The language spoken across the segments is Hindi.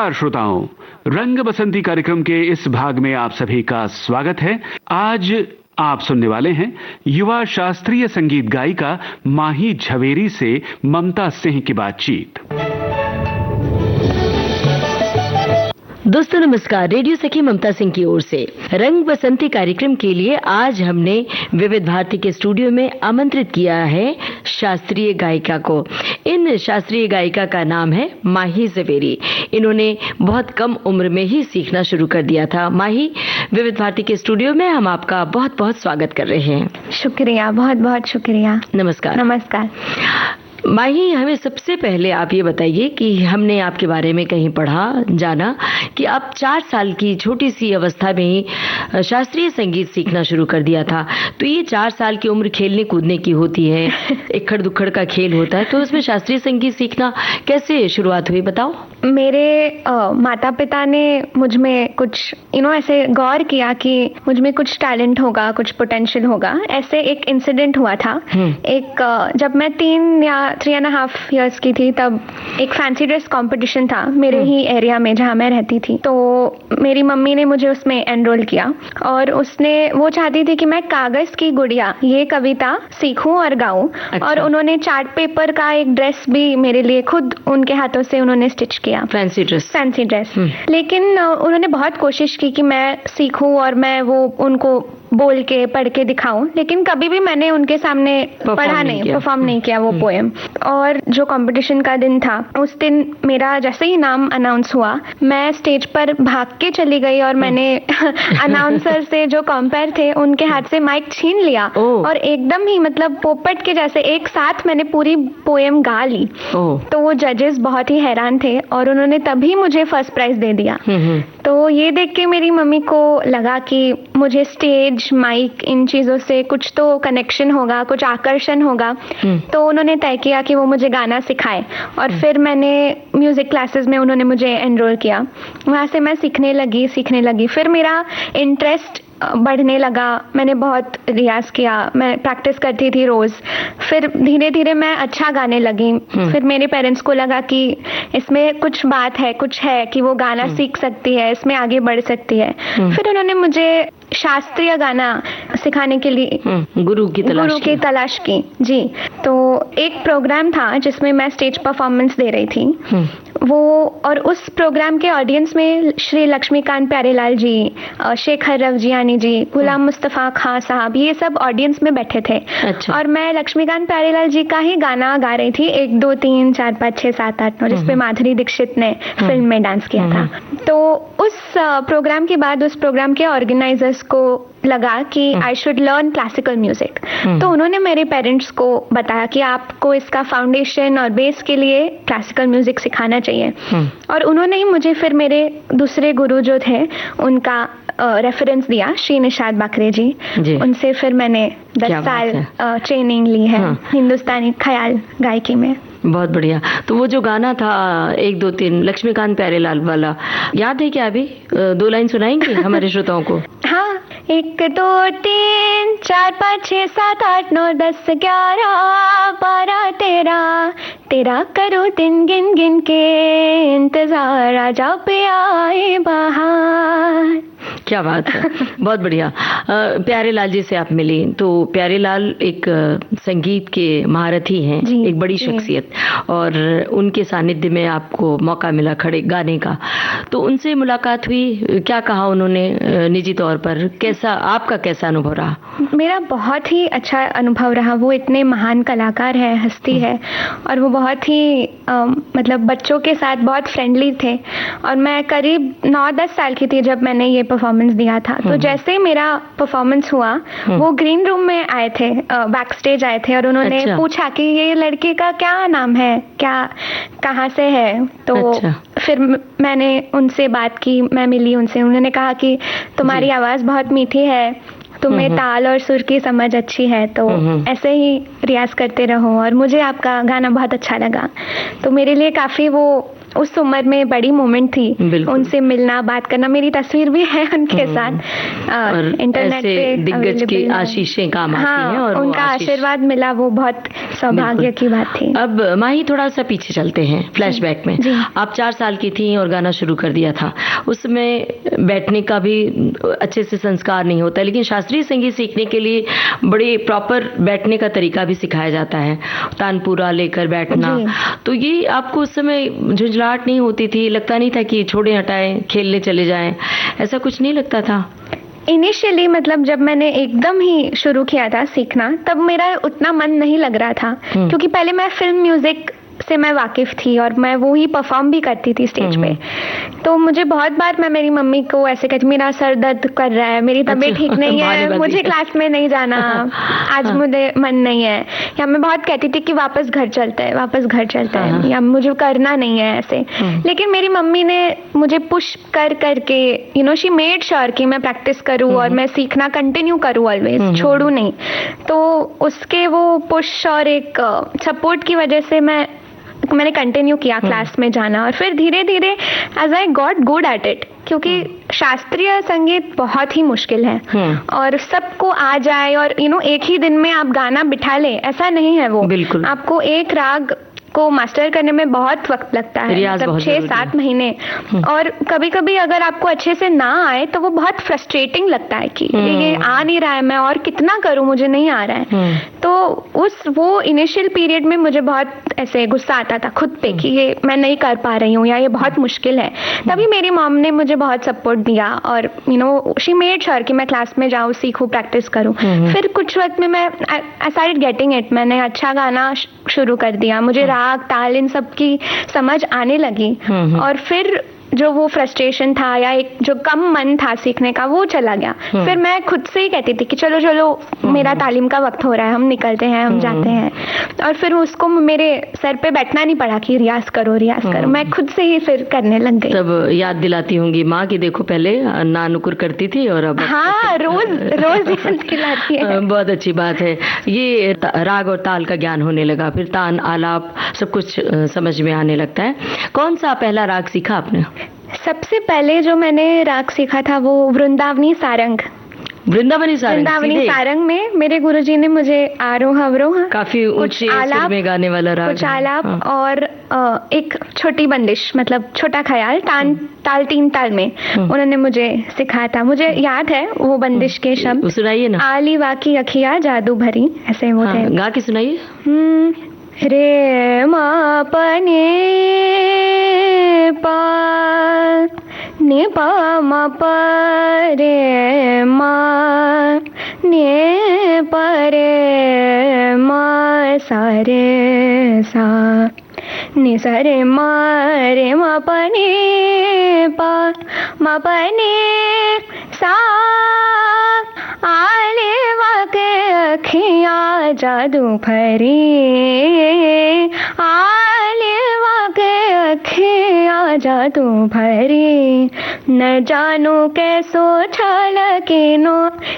नमस्कार श्रोताओं, रंग बसंती कार्यक्रम के इस भाग में आप सभी का स्वागत है। आज आप सुनने वाले हैं युवा शास्त्रीय संगीत गायिका माही झवेरी से ममता सिंह की बातचीत। दोस्तों नमस्कार, रेडियो सखी ममता सिंह की ओर से रंग बसंती कार्यक्रम के लिए आज हमने विविध भारती के स्टूडियो में आमंत्रित किया है शास्त्रीय गायिका को। इन शास्त्रीय गायिका का नाम है माही झवेरी। इन्होंने बहुत कम उम्र में ही सीखना शुरू कर दिया था। माही, विविध भारती के स्टूडियो में हम आपका बहुत बहुत स्वागत कर रहे हैं। शुक्रिया, बहुत बहुत शुक्रिया। नमस्कार। नमस्कार। माही, हमें सबसे पहले आप ये बताइए कि हमने आपके बारे में कहीं पढ़ा जाना कि आप 4 साल की छोटी सी अवस्था में ही शास्त्रीय संगीत सीखना शुरू कर दिया था। तो ये 4 साल की उम्र खेलने कूदने की होती है, इक्खड़ दुक्खड़ का खेल होता है, तो उसमें शास्त्रीय संगीत सीखना कैसे शुरुआत हुई, बताओ। मेरे माता पिता ने मुझ में कुछ ऐसे गौर किया कि मुझ में कुछ टैलेंट होगा, कुछ पोटेंशियल होगा। ऐसे एक इंसिडेंट हुआ था। जब मैं 3.5 इयर्स की थी, तब एक फैंसी ड्रेस कंपटीशन था मेरे ही एरिया में जहाँ मैं रहती थी। तो मेरी मम्मी ने मुझे उसमें एनरोल किया और वो चाहती थी कि मैं कागज की गुड़िया ये कविता सीखूं और गाऊं। अच्छा। और उन्होंने चार्ट पेपर का एक ड्रेस भी मेरे लिए खुद उनके हाथों से उन्होंने स्टिच किया, फैंसी ड्रेस। लेकिन उन्होंने बहुत कोशिश की कि मैं सीखूं और मैं वो उनको बोल के पढ़ के दिखाऊं, लेकिन कभी भी मैंने उनके सामने परफॉर्म नहीं किया वो पोएम। और जो कंपटीशन का दिन था, उस दिन मेरा जैसे ही नाम अनाउंस हुआ, मैं स्टेज पर भाग के चली गई और मैंने अनाउंसर से जो कंपेयर थे उनके हाथ से माइक छीन लिया और एकदम ही मतलब पोपट के जैसे एक साथ मैंने पूरी पोएम गा ली। तो वो जजेस बहुत ही हैरान थे और उन्होंने तभी मुझे फर्स्ट प्राइज दे दिया। तो ये देख के मेरी मम्मी को लगा कि मुझे स्टेज, माइक, इन चीजों से कुछ तो कनेक्शन होगा, कुछ आकर्षण होगा। तो उन्होंने तय किया कि वो मुझे गाना सिखाए और फिर मैंने म्यूजिक क्लासेस में उन्होंने मुझे एनरोल किया। वहाँ से मैं सीखने लगी। फिर मेरा इंटरेस्ट बढ़ने लगा। मैंने बहुत रियाज किया, मैं प्रैक्टिस करती थी रोज। फिर धीरे धीरे मैं अच्छा गाने लगी। फिर मेरे पेरेंट्स को लगा कि इसमें कुछ बात है, कुछ है कि वो गाना सीख सकती है, इसमें आगे बढ़ सकती है। फिर उन्होंने मुझे शास्त्रीय गाना सिखाने के लिए गुरु की तलाश की। जी। तो एक प्रोग्राम था जिसमें मैं स्टेज परफॉर्मेंस दे रही थी। और उस प्रोग्राम के ऑडियंस में श्री लक्ष्मीकांत प्यारेलाल जी, शेख रवजियानी जी, गुलाम मुस्तफा खां साहब, ये सब ऑडियंस में बैठे थे। अच्छा। और मैं लक्ष्मीकांत प्यारेलाल जी का ही गाना गा रही थी, 1 2 3 4 5 6 7 8 9, जिसपे माधुरी दीक्षित ने फिल्म में डांस किया था। तो उस प्रोग्राम के बाद उस प्रोग्राम के ऑर्गेनाइजर्स को लगा कि I should learn classical music. तो उन्होंने मेरे पेरेंट्स को बताया कि आपको इसका फाउंडेशन और बेस के लिए क्लासिकल म्यूजिक सिखाना चाहिए। और उन्होंने ही मुझे फिर मेरे दूसरे गुरु जो थे उनका रेफरेंस दिया, श्री निषाद बाकरे जी। उनसे फिर मैंने 10 साल ट्रेनिंग ली है हिंदुस्तानी ख्याल गायकी में। बहुत बढ़िया। तो वो जो गाना था 1 2 3 लक्ष्मीकांत प्यारेलाल वाला, याद है क्या? अभी 2 लाइन सुनाएंगे हमारे श्रोताओं को? हाँ। 1 2 3 4 5 6 7 8 9 10 11 12 13 तेरा करो दिन गिन गिन के इंतजार, आजा पे आए बाहर। क्या बात है, बहुत बढ़िया। प्यारेलाल जी से आप मिली, तो प्यारेलाल एक संगीत के महारथी हैं, एक बड़ी शख्सियत, और उनके सानिध्य में आपको मौका मिला खड़े गाने का। तो उनसे मुलाकात हुई, क्या कहा उन्होंने निजी तौर पर? आपका कैसा अनुभव रहा? मेरा बहुत ही अच्छा अनुभव रहा। वो इतने महान कलाकार है, हस्ती है, और वो बहुत ही मतलब बच्चों के साथ बहुत फ्रेंडली थे। और मैं करीब 9-10 साल की थी जब मैंने ये परफॉर्मेंस दिया था। तो जैसे ही मेरा परफॉर्मेंस हुआ, वो ग्रीन रूम में आए थे, बैक स्टेज आए थे, और उन्होंने पूछा कि ये लड़के का क्या नाम है, कहाँ से है। तो फिर मैंने उनसे बात की, मैं मिली उनसे। उन्होंने कहा कि तुम्हारी आवाज़ बहुत मीठी है, तुम्हें ताल और सुर की समझ अच्छी है, तो ऐसे ही रियाज करते रहो। और मुझे आपका गाना बहुत अच्छा लगा। तो मेरे लिए काफ़ी वो उस उम्र में बड़ी मोमेंट थी। उनसे मिलना, बात करना, मेरी तस्वीर भी है उनके साथ इंटरनेट पे। दिग्गज की आशीषें काम आती हैं और उनका आशीर्वाद मिला, वो बहुत सौभाग्य की बात थी। अब माही थोड़ा सा पीछे चलते हैं फ्लैशबैक में। आप 4 साल की थी और गाना शुरू कर दिया था। उसमें बैठने का भी अच्छे से संस्कार नहीं होता, लेकिन शास्त्रीय संगीत सीखने के लिए बड़े प्रॉपर बैठने का तरीका भी सिखाया जाता है, तानपुरा लेकर बैठना। तो ये आपको उस समय झुंझलाहट नहीं होती थी? लगता नहीं था कि छोड़े हटाएं, खेलने चले जाएं, ऐसा कुछ नहीं लगता था? इनिशियली मतलब जब मैंने एकदम ही शुरू किया था सीखना, तब मेरा उतना मन नहीं लग रहा था, क्योंकि पहले मैं फिल्म म्यूजिक से मैं वाकिफ थी और मैं वो ही परफॉर्म भी करती थी स्टेज पे। तो मुझे बहुत बार मैं मेरी मम्मी को ऐसे कहती, मेरा सर दर्द कर रहा है, मेरी तबीयत ठीक नहीं है, मुझे क्लास में नहीं जाना, आज मुझे मन नहीं है, या मैं बहुत कहती थी कि वापस घर चलते हैं, वापस घर चलते हैं, या मुझे करना नहीं है ऐसे। लेकिन मेरी मम्मी ने मुझे पुश कर करके शी मेड श्योर कि मैं प्रैक्टिस करूँ और मैं सीखना कंटिन्यू करूँ, ऑलवेज छोड़ू नहीं। तो उसके वो पुश और एक सपोर्ट की वजह से मैंने कंटिन्यू किया क्लास में जाना, और फिर धीरे धीरे as I got good at it, क्योंकि शास्त्रीय संगीत बहुत ही मुश्किल है और सबको आ जाए और एक ही दिन में आप गाना बिठा ले, ऐसा नहीं है वो। बिल्कुल। आपको एक राग को मास्टर करने में बहुत वक्त लगता है, मतलब 6-7 महीने। और कभी कभी अगर आपको अच्छे से ना आए तो वो बहुत फ्रस्ट्रेटिंग लगता है कि ये आ नहीं रहा है, मैं और कितना करूं, मुझे नहीं आ रहा है। तो वो इनिशियल पीरियड में मुझे बहुत ऐसे गुस्सा आता था खुद पे कि ये मैं नहीं कर पा रही हूँ या ये बहुत मुश्किल है। तभी मेरी मॉम ने मुझे बहुत सपोर्ट दिया और शी मेड श्योर कि मैं क्लास में जाऊँ, सीखूं, प्रैक्टिस करूँ। फिर कुछ वक्त में मैं आई स्टार्टेड गेटिंग इट, मैंने अच्छा गाना शुरू कर दिया, मुझे राग ताल इन सब की समझ आने लगी। और फिर जो वो फ्रस्ट्रेशन था या एक जो कम मन था सीखने का, वो चला गया। फिर मैं खुद से ही कहती थी कि चलो चलो मेरा तालीम का वक्त हो रहा है, हम निकलते हैं, हम जाते हैं। और फिर उसको मेरे सर पे बैठना नहीं पड़ा कि रियाज करो रियाज करो, मैं खुद से ही फिर करने लग गई। तब याद दिलाती होंगी माँ की देखो पहले ना नुकुर करती थी और अब रोज याद दिलाती है। बहुत अच्छी बात है। ये राग और ताल का ज्ञान होने लगा, फिर तान आलाप सब कुछ समझ में आने लगता है। कौन सा पहला राग सीखा आपने? सबसे पहले जो मैंने राग सीखा था वो वृंदावनी सारंग। वृंदावनी सारंग में मेरे गुरुजी ने मुझे आरोह अवरोह, काफी ऊंचे सुर में गाने वाला राग, कुछ आलाप और एक छोटी बंदिश, मतलब छोटा ख्याल, ताल 3 ताल में उन्होंने मुझे सिखाया था। मुझे याद है वो बंदिश के शब्द। सुनाइए ना। आली वाकी अखिया जादू भरी, ऐसे वो थे। गा के सुनाइए। रे मा पने पा ने पा मा प रे मा ने प रे मा सा रे सा ने सा रे मा प ने पा मा प ने सा आले वाके अखियाँ जादू भरी, आले वाके अखियाँ जादू भरी, न जानो कैसो छलकेनो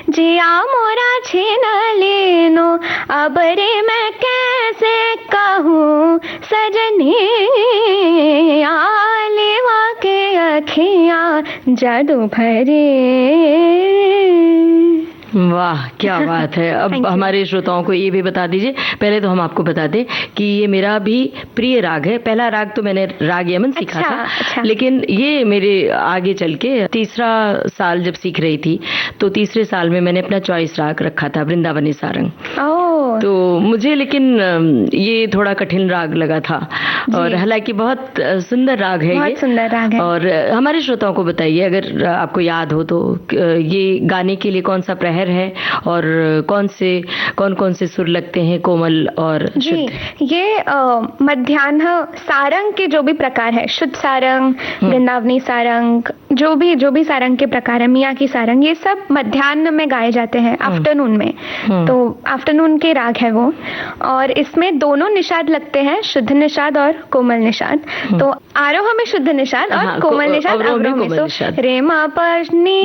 जिया मोरा छीन लेनो, अब रे मैं कैसे कहूँ सजनी, आले वाके अखियाँ जादू भरी। वाह क्या बात है। अब हमारे श्रोताओं को ये भी बता दीजिए, पहले तो हम आपको बता दें कि ये मेरा भी प्रिय राग है। पहला राग तो मैंने राग यमन सीखा था, लेकिन ये मेरे आगे चल के 3रा साल जब सीख रही थी तो 3रे साल में मैंने अपना चॉइस राग रखा था वृंदावनी सारंग। तो मुझे लेकिन ये थोड़ा कठिन राग लगा था, और हालांकि बहुत सुंदर राग है, बहुत सुंदर राग है। और हमारे श्रोताओं को बताइए अगर आपको याद हो तो ये गाने के लिए कौन सा प्रहर है और कौन कौन से सुर लगते हैं, कोमल और शुद्ध? ये मध्याह्न सारंग के जो भी प्रकार है, शुद्ध सारंग, वृंदावनी सारंग, जो भी सारंग के प्रकार है, मियाँ की सारंग, ये सब मध्याह्न में गाए जाते हैं, आफ्टरनून में। तो आफ्टरनून के राग है वो, और इसमें दोनों निषाद लगते हैं, शुद्ध निषाद और कोमल निषाद। तो आरोह में शुद्ध निषाद और कोमल निषाद अवरोह में। तो रे मा प नी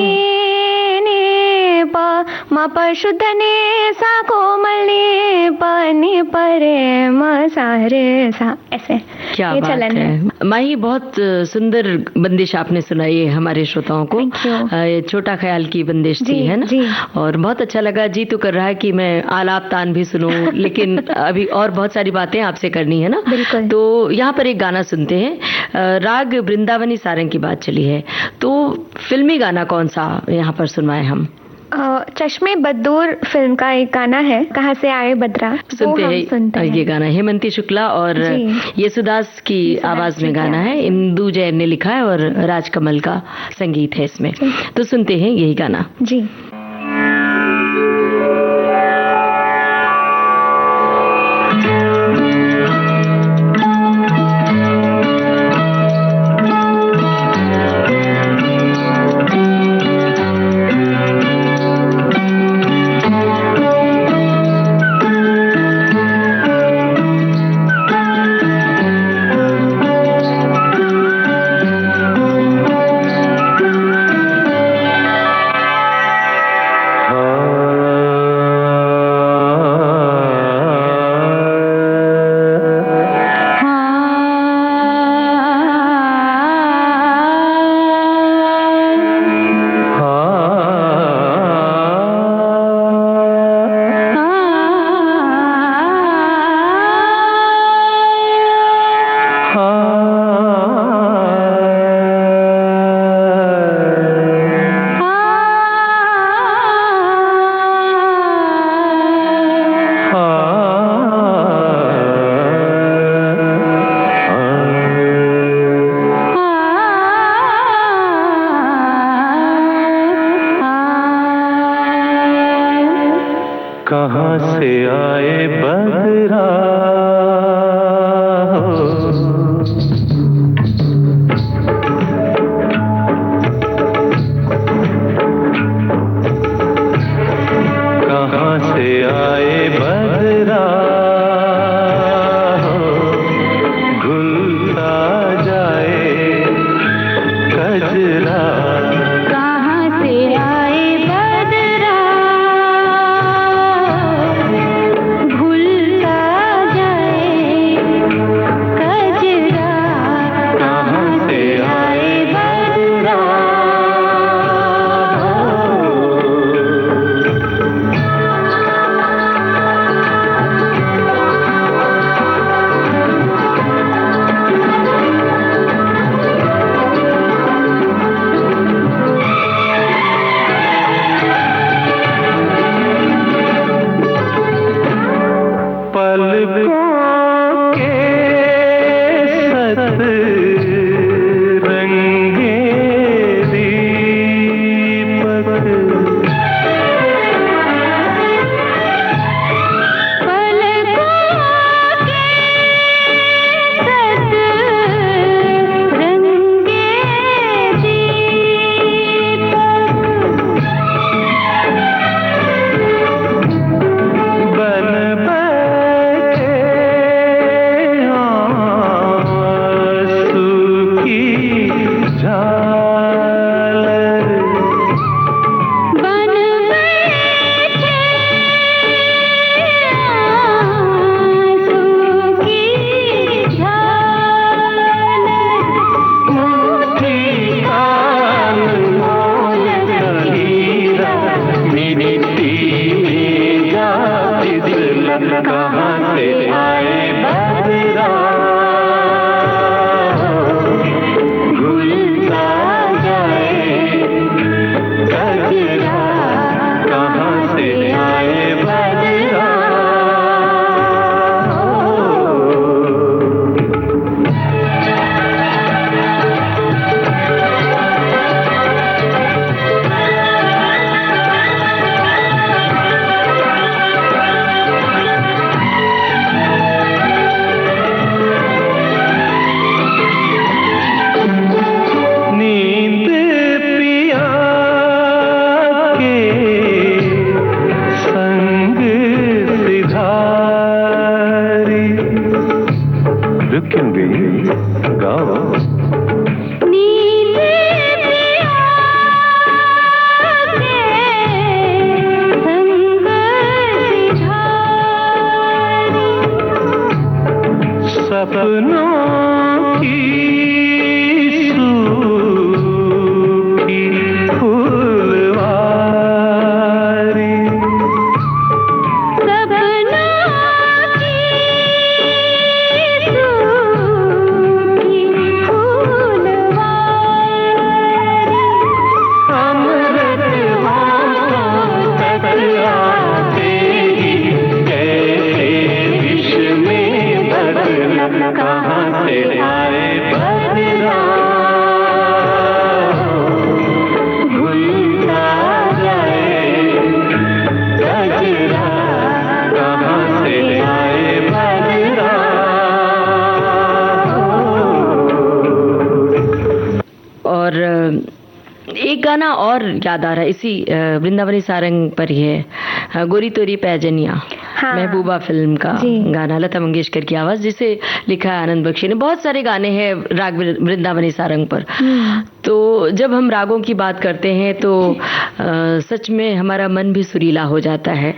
प म प शुद्ध ने सा कोमल ने प नि प रे म सा रे सा, ऐसे क्या ये बात चलन है। माही, बहुत सुंदर बंदिश आपने सुनाई है हमारे श्रोताओं को। ये छोटा ख्याल की बंदिश थी, है ना? जी। और बहुत अच्छा लगा। जी तो कर रहा है कि मैं आलाप तान भी सुनूं, लेकिन अभी और बहुत सारी बातें आपसे करनी है ना। बिल्कुल। तो यहाँ पर एक गाना सुनते हैं। राग वृंदावनी सारंग की बात चली है, तो फिल्मी गाना कौन सा यहाँ पर सुनवाएं हम? चश्मे बदूर फिल्म का एक गाना है, कहाँ से आए बदरा, सुनते हैं ये गाना। हेमंती शुक्ला और येसुदास की आवाज में गाना है। इंदु जैन ने लिखा है और राजकमल का संगीत है इसमें। तो सुनते हैं यही गाना जी। कहाँ से आए बदरा कहाँ से आए बदरा घुलता जाए कजरा सपनों की सूखी फूलवारी, सपनों की सूखी फूलवारी, अमृत होठों तक आते ही कैसे विष में बदला, कहाँ से आए बदला, भूलता जाए गजरा, कहाँ से आए बदला। और एक गाना और याद आ रहा है, इसी वृंदावनी सारंग पर ही है, गोरी तोरी पैजनिया। हाँ। महबूबा फिल्म का जी। गाना, लता मंगेशकर की आवाज, जिसे लिखा है आनंद बख्शी ने। बहुत सारे गाने हैं राग वृंदावनी सारंग पर। तो जब हम रागों की बात करते हैं तो सच में हमारा मन भी सुरीला हो जाता है।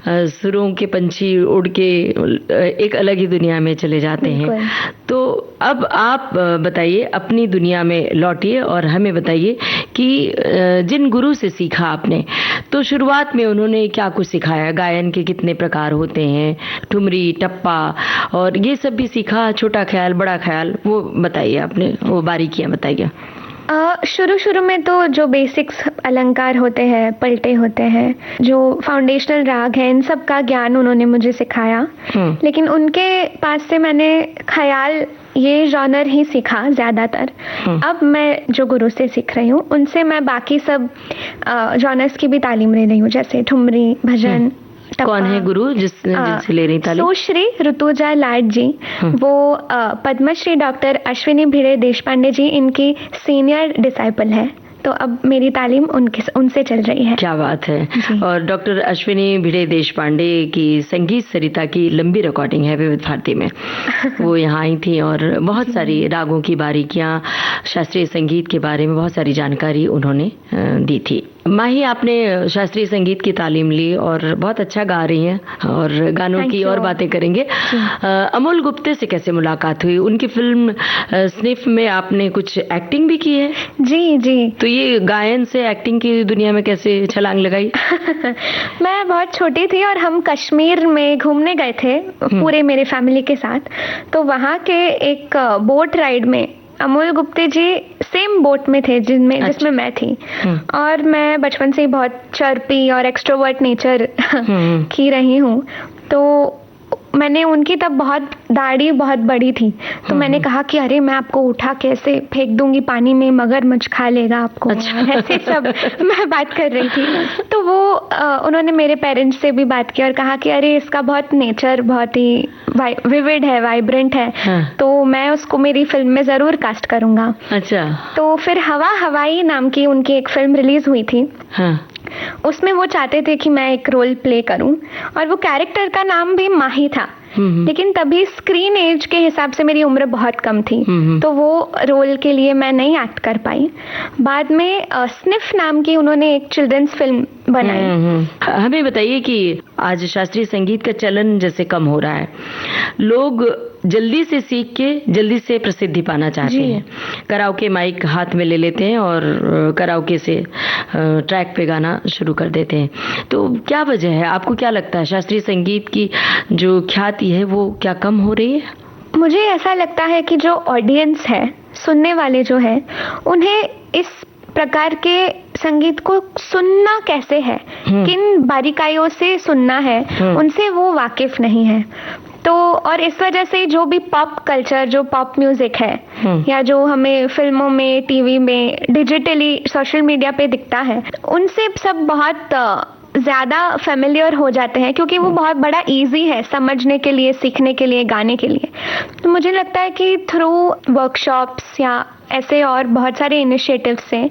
सुरों के पंछी उड़ के एक अलग ही दुनिया में चले जाते हैं। तो अब आप बताइए, अपनी दुनिया में लौटिए और हमें बताइए कि जिन गुरु से सीखा आपने, तो शुरुआत में उन्होंने क्या कुछ सिखाया? गायन के कितने प्रकार होते हैं, ठुमरी, टप्पा और ये सब भी सीखा, छोटा ख्याल, बड़ा ख्याल, वो बताइए, आपने वो बारीकियां बताइए। शुरू में तो जो बेसिक्स अलंकार होते हैं, पलटे होते हैं, जो फाउंडेशनल राग है, इन सब का ज्ञान उन्होंने मुझे सिखाया। लेकिन उनके पास से मैंने ख्याल, ये जॉनर ही सीखा ज़्यादातर। अब मैं जो गुरु से सीख रही हूँ, उनसे मैं बाकी सब जॉनर्स की भी तालीम ले रही हूँ, जैसे ठुमरी, भजन। कौन है गुरु जिनसे ले रही तालीम? सुश्री ऋतुजा लाड जी, वो पद्मश्री डॉक्टर अश्विनी भिड़े देशपांडे जी इनकी सीनियर डिसाइपल है। तो अब मेरी तालीम उनसे चल रही है। क्या बात है। और डॉक्टर अश्विनी भिड़े देशपांडे की संगीत सरिता की लंबी रिकॉर्डिंग है विविध भारती में। वो यहाँ आई थी और बहुत सारी रागों की बारीकियां, शास्त्रीय संगीत के बारे में बहुत सारी जानकारी उन्होंने दी थी। माही, आपने शास्त्रीय संगीत की तालीम ली और बहुत अच्छा गा रही हैं, और गानों की और बातें करेंगे। अमोल गुप्ते से कैसे मुलाकात हुई? उनकी फिल्म स्निफ में आपने कुछ एक्टिंग भी की है? जी जी। तो ये गायन से एक्टिंग की दुनिया में कैसे छलांग लगाई? मैं बहुत छोटी थी और हम कश्मीर में घूमने गए थे पूरे मेरे फैमिली के साथ। तो वहाँ के एक बोट राइड में अमोल गुप्ते जी सेम बोट में थे जिसमें मैं थी। और मैं बचपन से ही बहुत चर्पी और एक्सट्रोवर्ट नेचर की रही हूँ। तो मैंने उनकी तब दाढ़ी बहुत बड़ी थी, तो मैंने कहा कि अरे मैं आपको उठा कैसे फेंक दूंगी पानी में, मगरमच्छ खा लेगा आपको। ऐसे सब मैं बात कर रही थी। तो वो उन्होंने मेरे पेरेंट्स से भी बात की और कहा कि अरे इसका बहुत नेचर बहुत ही विविड है, वाइब्रेंट है। तो मैं उसको मेरी फिल्म में जरूर कास्ट करूंगा। अच्छा। तो फिर हवा हवाई नाम की उनकी एक फिल्म रिलीज हुई थी। उसमें वो चाहते थे कि मैं एक रोल प्ले करूं, और वो कैरेक्टर का नाम भी माही था। लेकिन तभी स्क्रीन एज के हिसाब से मेरी उम्र बहुत कम थी, तो वो रोल के लिए मैं नहीं एक्ट कर पाई। बाद में स्निफ नाम की उन्होंने एक चिल्ड्रंस फिल्म बनाई। हमें बताइए कि आज शास्त्रीय संगीत का चलन जैसे कम हो रहा है, लोग जल्दी से सीख के जल्दी से प्रसिद्धि पाना चाहते हैं, कराओके माइक हाथ में ले लेते हैं और कराओके से ट्रैक पे गाना शुरू कर देते हैं। तो क्या वजह है? आपको क्या लगता है, शास्त्रीय संगीत की जो ख्याति है वो क्या कम हो रही है? मुझे ऐसा लगता है कि जो ऑडियंस है, सुनने वाले जो है, उन्हें इस प्रकार के संगीत को सुनना कैसे है, किन बारीकाइयों से सुनना है, उनसे वो वाकिफ नहीं है। तो और इस वजह से जो भी पॉप कल्चर, जो पॉप म्यूजिक है, या जो हमें फिल्मों में, टीवी में, डिजिटली, सोशल मीडिया पे दिखता है, उनसे सब बहुत ज़्यादा फेमिलियर हो जाते हैं, क्योंकि वो बहुत बड़ा इजी है समझने के लिए, सीखने के लिए, गाने के लिए। तो मुझे लगता है कि थ्रू वर्कशॉप्स या ऐसे और बहुत सारे इनिशिएटिव से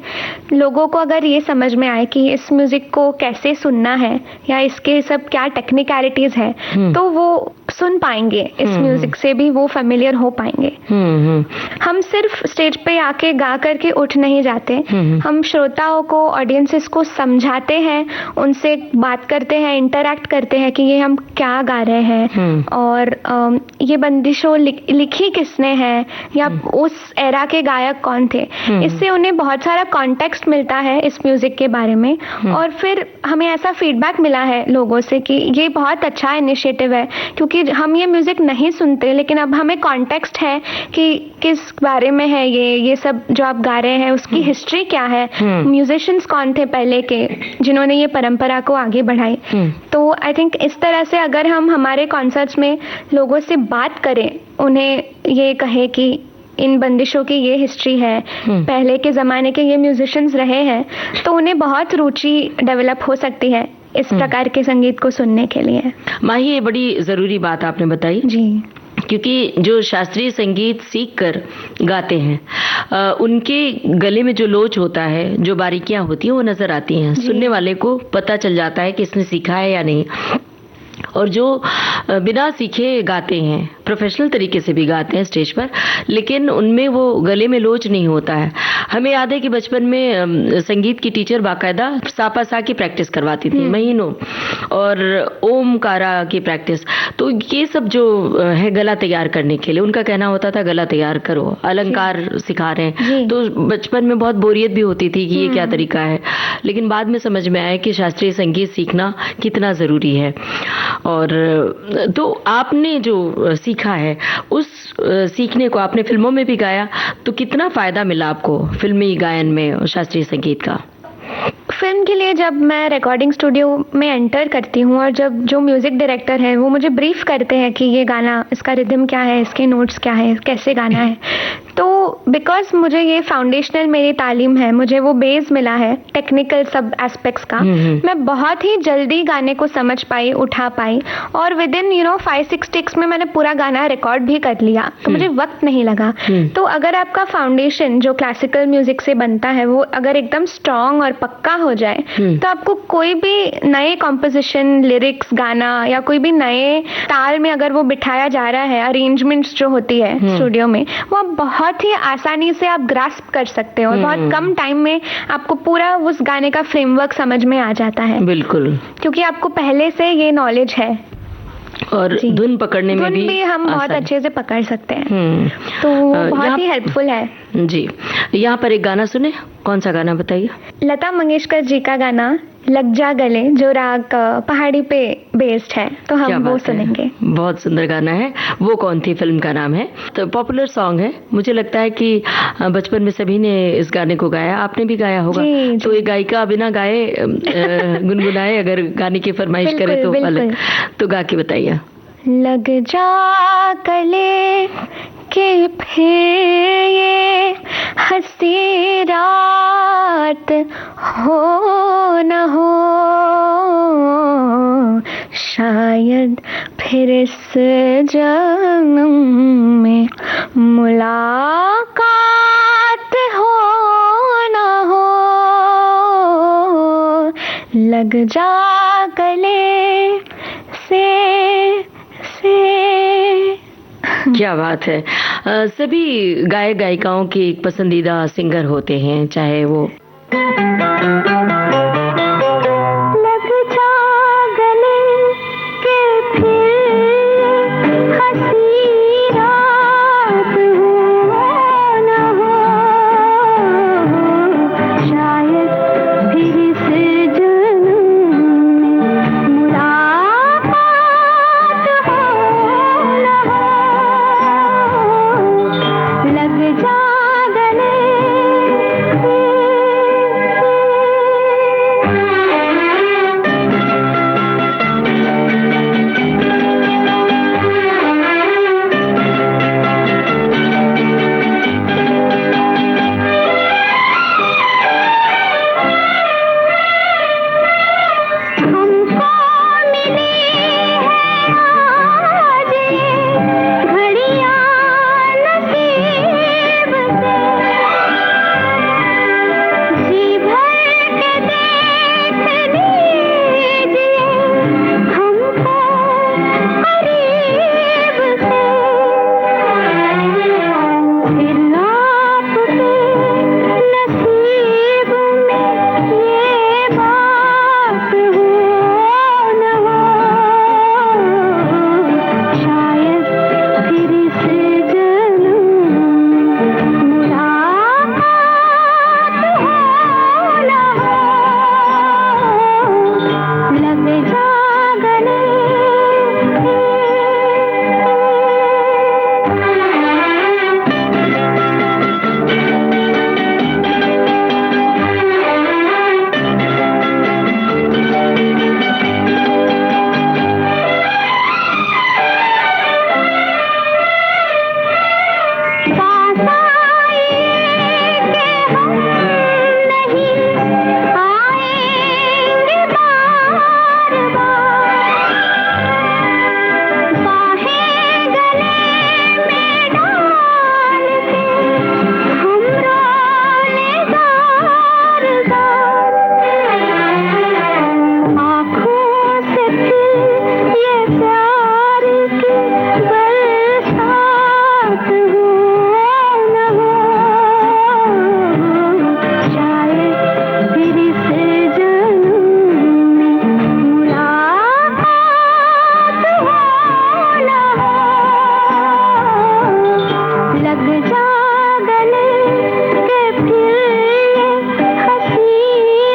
लोगों को अगर ये समझ में आए कि इस म्यूजिक को कैसे सुनना है या इसके सब क्या टेक्निकलिटीज है, तो वो सुन पाएंगे, इस म्यूजिक से भी वो फेमिलियर हो पाएंगे। हम सिर्फ स्टेज पे आके गा करके उठ नहीं जाते, हम श्रोताओं को, ऑडियंसेस को समझाते हैं, उनसे बात करते हैं, इंटरैक्ट करते हैं कि ये हम क्या गा रहे हैं और ये बंदिशों लिखी किसने है या उस एरा के गायक कौन थे। इससे उन्हें बहुत सारा कॉन्टेक्स्ट मिलता है इस म्यूजिक के बारे में। और फिर हमें ऐसा फीडबैक मिला है लोगों से कि ये बहुत अच्छा इनिशिएटिव है, क्योंकि हम ये म्यूजिक नहीं सुनते लेकिन अब हमें कॉन्टेक्स्ट है कि किस बारे में है ये सब जो आप गा रहे हैं, उसकी हिस्ट्री क्या है, म्यूजिशियंस कौन थे पहले के जिन्होंने ये परंपरा को आगे बढ़ाई। तो आई थिंक इस तरह से अगर हम हमारे कॉन्सर्ट्स में लोगों से बात करें, उन्हें ये कहे कि इन बंदिशों की ये हिस्ट्री है, पहले के ज़माने के ये म्यूजिशियंस रहे हैं, तो उन्हें बहुत रुचि डेवलप हो सकती है इस प्रकार के संगीत को सुनने के लिए। माही, ये बड़ी ज़रूरी बात आपने बताई जी, क्योंकि जो शास्त्रीय संगीत सीख कर गाते हैं उनके गले में जो लोच होता है, जो बारीकियां होती हैं वो नज़र आती हैं, सुनने वाले को पता चल जाता है कि इसने सीखा है या नहीं। और जो बिना सीखे गाते हैं, प्रोफेशनल तरीके से भी गाते हैं स्टेज पर, लेकिन उनमें वो गले में लोच नहीं होता है। हमें याद है कि बचपन में संगीत की टीचर बाकायदा सापा सा की प्रैक्टिस करवाती थी महीनों, और ओमकारा की प्रैक्टिस। तो ये सब जो है गला तैयार करने के लिए, उनका कहना होता था गला तैयार करो, अलंकार सिखा रहे हैं। तो बचपन में बहुत बोरियत भी होती थी कि ये क्या तरीका है, लेकिन बाद में समझ में आया कि शास्त्रीय संगीत सीखना कितना ज़रूरी है। और तो आपने जो सीखा है, उस सीखने को आपने फिल्मों में भी गाया, तो कितना फ़ायदा मिला आपको फिल्मी गायन में और शास्त्रीय संगीत का? फिल्म के लिए जब मैं रिकॉर्डिंग स्टूडियो में एंटर करती हूँ और जब जो म्यूज़िक डायरेक्टर है वो मुझे ब्रीफ करते हैं कि ये गाना, इसका रिदम क्या है, इसके नोट्स क्या है, कैसे गाना है, तो बिकॉज मुझे ये फाउंडेशनल मेरी तालीम है, मुझे वो बेस मिला है टेक्निकल सब एस्पेक्ट्स का, मैं बहुत ही जल्दी गाने को समझ पाई, उठा पाई, और विद इन 5-6 टेक्स में मैंने पूरा गाना रिकॉर्ड भी कर लिया, तो मुझे वक्त नहीं लगा। तो अगर आपका फाउंडेशन जो क्लासिकल म्यूजिक से बनता है वो अगर एकदम स्ट्रॉन्ग और पक्का हो जाए, तो आपको कोई भी नए कॉम्पोजिशन, लिरिक्स, गाना या कोई भी नए ताल में अगर वो बिठाया जा रहा है, अरेंजमेंट्स जो होती है स्टूडियो में, वो आप बहुत ही आसानी से आप ग्रास्प कर सकते हो और बहुत कम टाइम में आपको पूरा उस गाने का फ्रेमवर्क समझ में आ जाता है। बिल्कुल, क्योंकि आपको पहले से ये नॉलेज है और धुन पकड़ने में भी हम बहुत अच्छे से पकड़ सकते हैं। तो बहुत ही हेल्पफुल है जी। यहाँ पर एक गाना सुने, कौन सा गाना बताइए? लता मंगेशकर जी का गाना लग जा गले, जो राग पहाड़ी पे बेस्ड है, तो हम वो सुनेंगे। बहुत सुंदर गाना है। वो कौन थी फिल्म का नाम है? तो पॉपुलर सॉन्ग है, मुझे लगता है कि बचपन में सभी ने इस गाने को गाया, आपने भी गाया होगा। तो ये गायिका बिना गाए गुनगुनाए अगर गाने की फरमाइश करे तो अलग, तो गा के बताइए। लग जा गले के फिर ये हंसी रात हो न हो, शायद फिर इस जन्म में मुलाकात हो न हो, लग जा गले से। क्या बात है। सभी गायक गायिकाओं की एक पसंदीदा सिंगर होते हैं, चाहे वो लग जा गले के फिर ये हंसी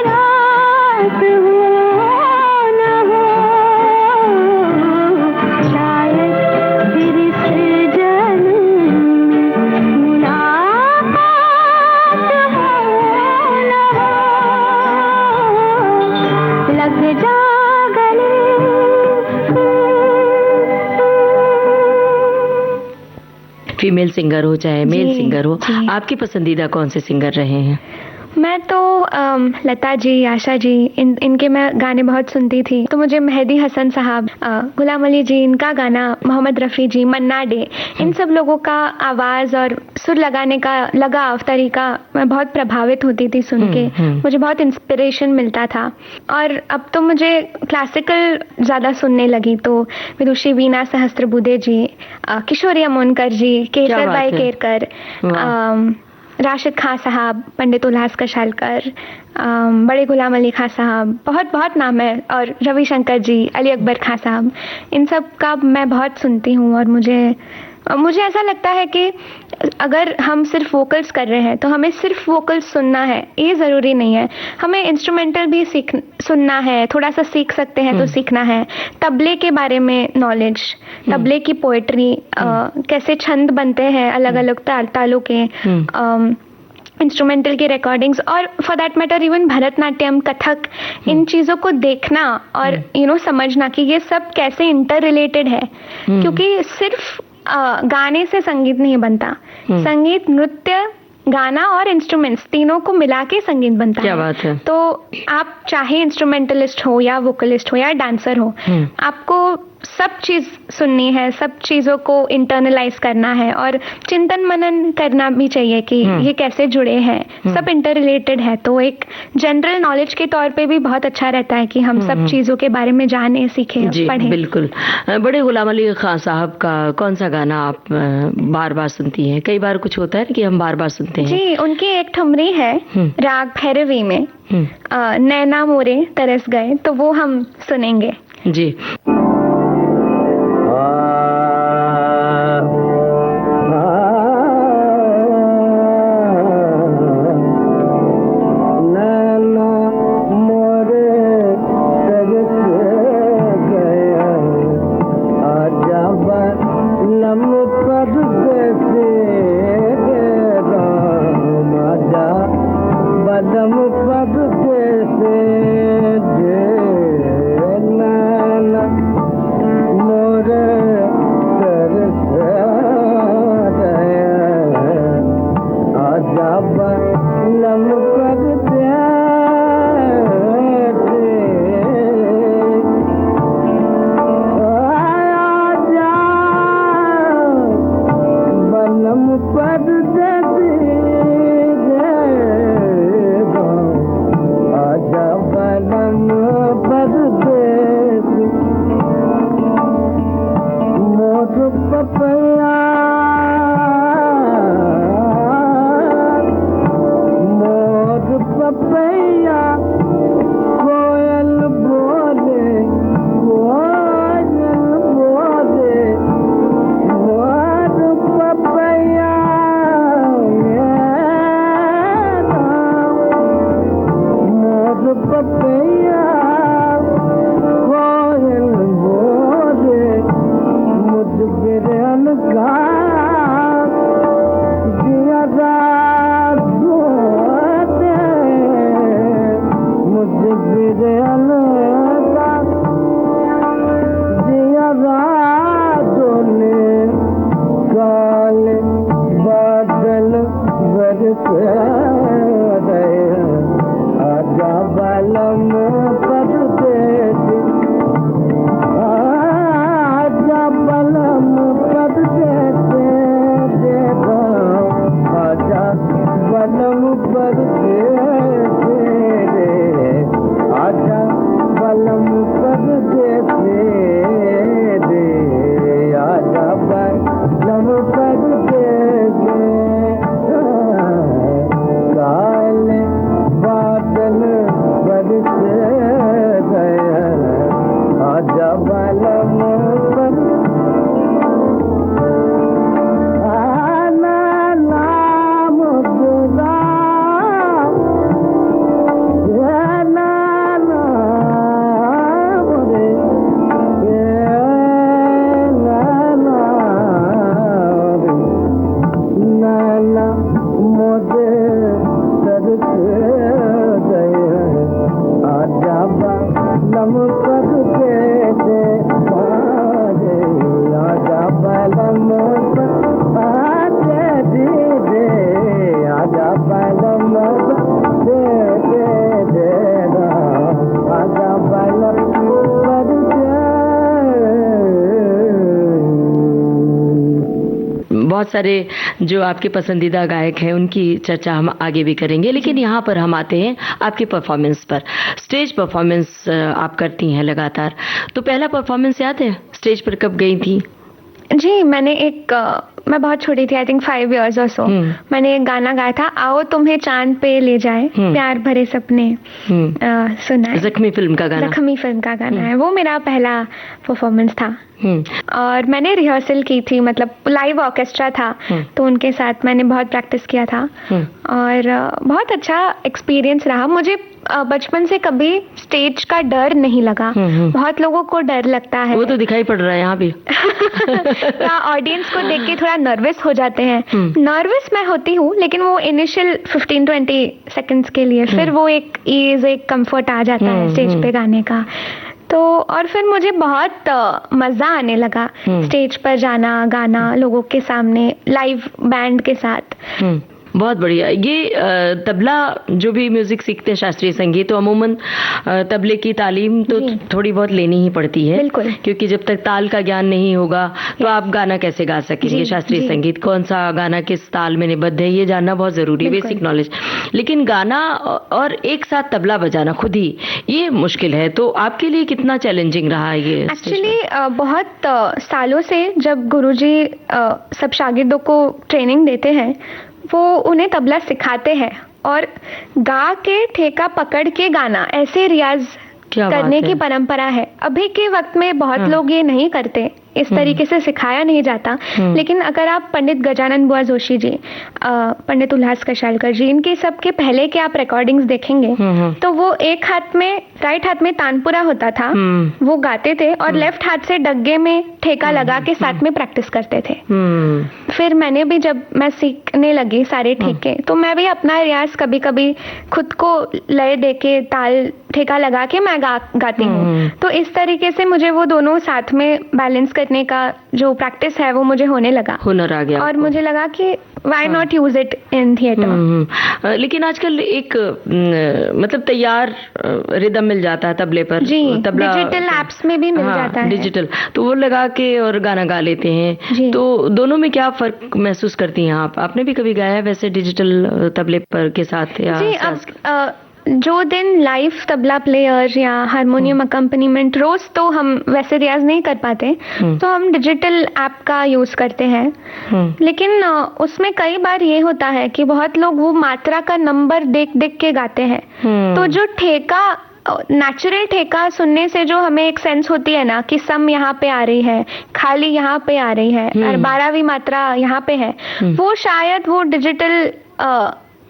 रात हो न हो, शायद फिर इस जन्म में मुलाकात हो न हो, लग जा गले। फीमेल सिंगर हो चाहे मेल जी, सिंगर हो, जी। आपके पसंदीदा कौन से सिंगर रहे हैं? मैं तो लता जी, आशा जी, इनके मैं गाने बहुत सुनती थी। तो मुझे मेहदी हसन साहब, गुलाम अली जी, इनका गाना, मोहम्मद रफ़ी जी, मन्ना डे, इन सब लोगों का आवाज़ और सुर लगाने का लगाव तरीका, मैं बहुत प्रभावित होती थी सुन के। मुझे बहुत इंस्पिरेशन मिलता था। और अब तो मुझे क्लासिकल ज़्यादा सुनने लगी, तो विदुषी वीणा सहस्त्रबुद्धे जी, किशोरी अमोनकर जी, केसर बात बाई है। केरकर, राशिद खां साहब, पंडित उल्लास कशालकर, बड़े गुलाम अली खां साहब, बहुत बहुत नाम है, और रविशंकर जी, अली अकबर खां साहब, इन सब का मैं बहुत सुनती हूँ। और मुझे ऐसा लगता है कि अगर हम सिर्फ वोकल्स कर रहे हैं तो हमें सिर्फ वोकल्स सुनना है, ये ज़रूरी नहीं है। हमें इंस्ट्रूमेंटल भी सुनना है, थोड़ा सा सीख सकते हैं तो सीखना है। तबले के बारे में नॉलेज, तबले की पोएट्री, कैसे छंद बनते हैं अलग अलग तालों के, इंस्ट्रूमेंटल की रिकॉर्डिंग्स, और for that matter even Bharatanatyam, Kathak, इन चीज़ों को देखना और समझना कि ये सब कैसे इंटर रिलेटेड है। क्योंकि सिर्फ गाने से संगीत नहीं बनता, संगीत, नृत्य, गाना और इंस्ट्रूमेंट्स, तीनों को मिला के संगीत बनता है। क्या बात है। तो आप चाहे इंस्ट्रूमेंटलिस्ट हो या वोकलिस्ट हो या डांसर हो, आपको सब चीज़ सुननी है, सब चीज़ों को इंटरनलाइज करना है और चिंतन मनन करना भी चाहिए कि ये कैसे जुड़े हैं, सब इंटर रिलेटेड है। तो एक जनरल नॉलेज के तौर पे भी बहुत अच्छा रहता है कि हम सब चीज़ों के बारे में जाने, सीखें, जी, पढ़ें। बिल्कुल। बड़े गुलाम अली खां साहब का कौन सा गाना आप बार बार सुनती हैं? कई बार कुछ होता है कि हम बार बार सुनते हैं। जी, उनकी एक ठुमरी है राग भैरवी में, नैना मोरे तरस गए, तो वो हम सुनेंगे। जी। बहुत सारे जो आपके पसंदीदा गायक हैं उनकी चर्चा हम आगे भी करेंगे, लेकिन यहाँ पर हम आते हैं आपके परफॉर्मेंस पर। स्टेज परफॉर्मेंस आप करती हैं लगातार, तो पहला परफॉर्मेंस याद है स्टेज पर कब गई थी? जी, मैं बहुत छोटी थी, आई थिंक 5 years और सो। मैंने एक गाना गाया था, आओ तुम्हें चांद पे ले जाए, प्यार भरे सपने, सुना है। जख्मी फिल्म का गाना। जख्मी फिल्म का गाना है, वो मेरा पहला परफॉर्मेंस था। और मैंने रिहर्सल की थी, मतलब लाइव ऑर्केस्ट्रा था, तो उनके साथ मैंने बहुत प्रैक्टिस किया था और बहुत अच्छा एक्सपीरियंस रहा। मुझे बचपन से कभी स्टेज का डर नहीं लगा। बहुत लोगों को डर लगता है, वो तो दिखाई पड़ रहा है यहाँ भी। ऑडियंस को देख के थोड़ा नर्वस हो जाते हैं। नर्वस मैं होती हूँ, लेकिन वो इनिशियल 15-20 सेकंड्स के लिए, फिर वो एक ईज, एक कंफर्ट आ जाता है स्टेज पे गाने का। तो और फिर मुझे बहुत मज़ा आने लगा स्टेज पर जाना, गाना लोगों के सामने, लाइव बैंड के साथ। बहुत बढ़िया। ये तबला जो भी म्यूजिक सीखते हैं, शास्त्रीय संगीत, तो अमूमन तबले की तालीम तो थोड़ी बहुत लेनी ही पड़ती है। बिल्कुल। क्योंकि जब तक ताल का ज्ञान नहीं होगा तो आप गाना कैसे गा सकेंगे? शास्त्रीय संगीत कौन सा गाना किस ताल में निबद्ध है, ये जानना बहुत जरूरी है, बेसिक नॉलेज। लेकिन गाना और एक साथ तबला बजाना खुद ही, ये मुश्किल है। तो आपके लिए कितना चैलेंजिंग रहा ये? एक्चुअली बहुत सालों से जब गुरुजी सब शागिर्दों को ट्रेनिंग देते हैं, वो उन्हें तबला सिखाते हैं और गा के ठेका पकड़ के गाना, ऐसे रियाज करने की परंपरा है। अभी के वक्त में बहुत लोग ये नहीं करते, इस तरीके से सिखाया नहीं जाता। लेकिन अगर आप पंडित गजानन बुआ जोशी जी, पंडित उल्लास कशालकर जी, इनके सबके पहले के आप रिकॉर्डिंग्स देखेंगे तो वो एक हाथ में, राइट हाथ में तानपुरा होता था, वो गाते थे और लेफ्ट हाथ से डग्गे में ठेका लगा के साथ में प्रैक्टिस करते थे। फिर मैंने भी, जब मैं सीखने लगी सारे ठेके, तो मैं भी अपना रियाज कभी कभी खुद को लय दे के, ताल ठेका लगा के मैं गाती हूँ। तो इस तरीके से मुझे वो दोनों साथ में बैलेंस करने का जो प्रैक्टिस है वो मुझे होने लगा, हुनर आ गया। और मुझे लगा कि why not use it in theatre. लेकिन आजकल एक मतलब तैयार रिदम मिल जाता है तबले पर। जी, तबला डिजिटल एप्स में भी मिल जाता है, डिजिटल, तो वो लगा के और गाना गा लेते हैं। तो दोनों में क्या फर्क महसूस करती हैं आप? आपने भी कभी गाया है वैसे डिजिटल तबले पर के साथ? या जी, अब जो दिन लाइव तबला प्लेयर या हारमोनियम अकम्पनीमेंट, रोज तो हम वैसे रियाज नहीं कर पाते, तो हम डिजिटल ऐप का यूज करते हैं। लेकिन उसमें कई बार ये होता है कि बहुत लोग वो मात्रा का नंबर देख देख के गाते हैं। तो जो ठेका, नेचुरल ठेका सुनने से जो हमें एक सेंस होती है ना कि सम यहाँ पे आ रही है, खाली यहाँ पे आ रही है और 12वीं मात्रा यहाँ पे है, वो शायद वो डिजिटल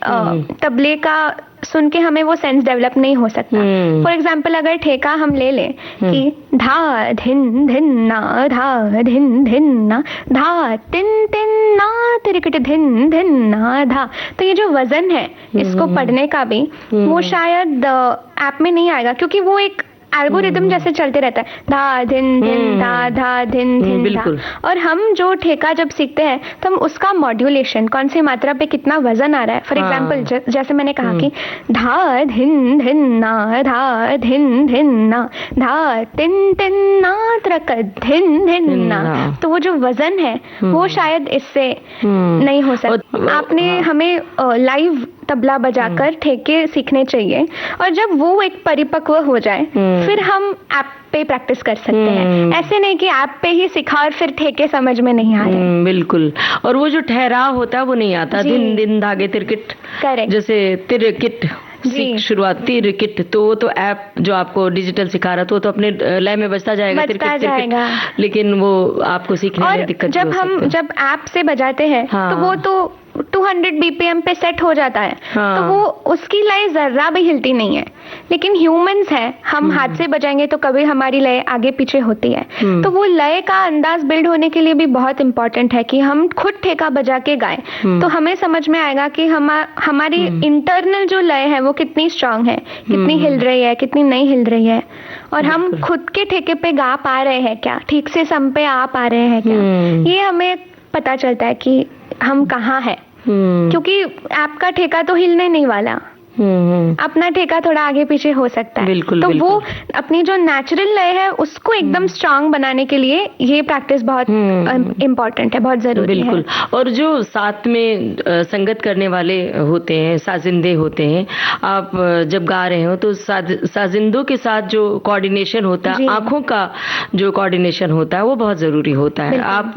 तबले का सुन के हमें वो सेंस डेवलप नहीं हो सकता। फॉर एग्जाम्पल, अगर ठेका हम ले लें कि धा धिन धिन ना, धा धिन धिन ना, धा तिन तिन ना, तिरकिट धिन धिन ना, धा, तो ये जो वजन है इसको पढ़ने का भी, वो शायद ऐप में नहीं आएगा, क्योंकि वो एक एल्गोरिदम जैसे चलते रहता है, धा धिन धिन धा, धा धिन धिन धा। और हम जो ठेका जब सीखते हैं तो हम उसका मॉड्यूलेशन, कौन सी मात्रा पे कितना वजन आ रहा है, फॉर एग्जाम्पल जैसे मैंने कहा कि धा धिन धिन ना, धा धिन धिन ना, धा तिन तिन ना, त्रक धिन धिन ना, तो वो जो वजन है वो शायद इससे नहीं हो सकता। आपने हमें लाइव तबला बजाकर ठेके सीखने चाहिए, और जब वो एक परिपक्व हो जाए फिर हम ऐप पे प्रैक्टिस कर सकते हैं। ऐसे नहीं कि ऐप पे ही सिखा और फिर ठेके समझ में नहीं आ रहे। बिल्कुल, और वो जो ठहराव होता है वो नहीं आता। दिन दिन धागे तिरकिट, करेक्ट, जैसे तिरकिट शुरुआत तिरकिट, तो वो तो ऐप जो आपको डिजिटल सिखा रहा, तो अपने लय में बजता जाएगा, तिरकिट, लेकिन वो आपको सीखने में दिक्कत। जब ऐप से बजाते हैं तो वो तो 200 BPM पे सेट हो जाता है, तो वो उसकी लय जर्रा भी हिलती नहीं है। लेकिन ह्यूमंस है, हम हाथ से बजाएंगे तो कभी हमारी लय आगे पीछे होती है। तो वो लय का अंदाज बिल्ड होने के लिए भी बहुत इंपॉर्टेंट है कि हम खुद ठेका बजा के गाएं, तो हमें समझ में आएगा कि हमारी इंटरनल जो लय है वो कितनी स्ट्रांग है, कितनी हिल रही है, कितनी नहीं हिल रही है, और हम खुद के ठेके पे गा पा रहे हैं क्या, ठीक से सम पे आ पा रहे हैं क्या, ये हमें पता चलता है कि हम कहाँ हैं। क्योंकि आपका ठेका तो हिलने नहीं वाला, अपना ठेका थोड़ा आगे पीछे हो सकता है। बिल्कुल, तो बिल्कुल। वो अपनी जो नेचुरल लय है उसको एकदम स्ट्रांग बनाने के लिए ये प्रैक्टिस बहुत इम्पोर्टेंट है, बहुत जरूरी है। बिल्कुल। और जो साथ में संगत करने वाले होते हैं, साजिंदे होते हैं, आप जब गा रहे हो तो साजिंदों के साथ जो कोऑर्डिनेशन होता है, आंखों का जो कोऑर्डिनेशन होता है वो बहुत जरूरी होता है। आप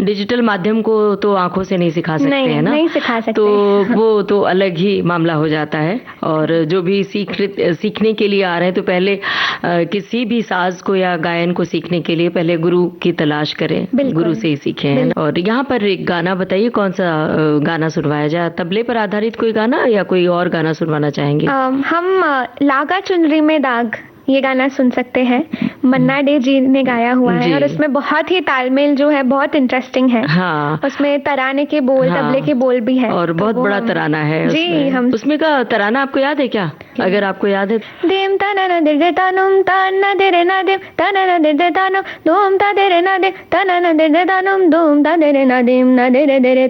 डिजिटल माध्यम को तो आंखों से नहीं सिखा सकते हैं ना, नहीं सिखा सकते, तो वो तो अलग ही मामला हो जाता है। और जो भी सीखने के लिए आ रहे हैं तो पहले किसी भी साज को या गायन को सीखने के लिए पहले गुरु की तलाश करें, गुरु से ही सीखें। और यहाँ पर एक गाना बताइए, कौन सा गाना सुनवाया जाए? तबले पर आधारित कोई गाना या कोई और गाना सुनवाना चाहेंगे? हम लागा चुनरी में दाग ये गाना सुन सकते हैं। मन्ना डे जी ने गाया हुआ है और उसमें बहुत ही तालमेल जो है बहुत इंटरेस्टिंग है। हाँ, उसमें तराने के बोल, तबले के बोल भी है और बहुत बड़ा तराना है जी। हम उसमें का तराना आपको याद है क्या? अगर आपको याद है। देम तना दे तानुम ताना दे ना देम तना दे तानुम दोम ता दे ना दे तना दे तानुम दोम ता दे ना देम ना दे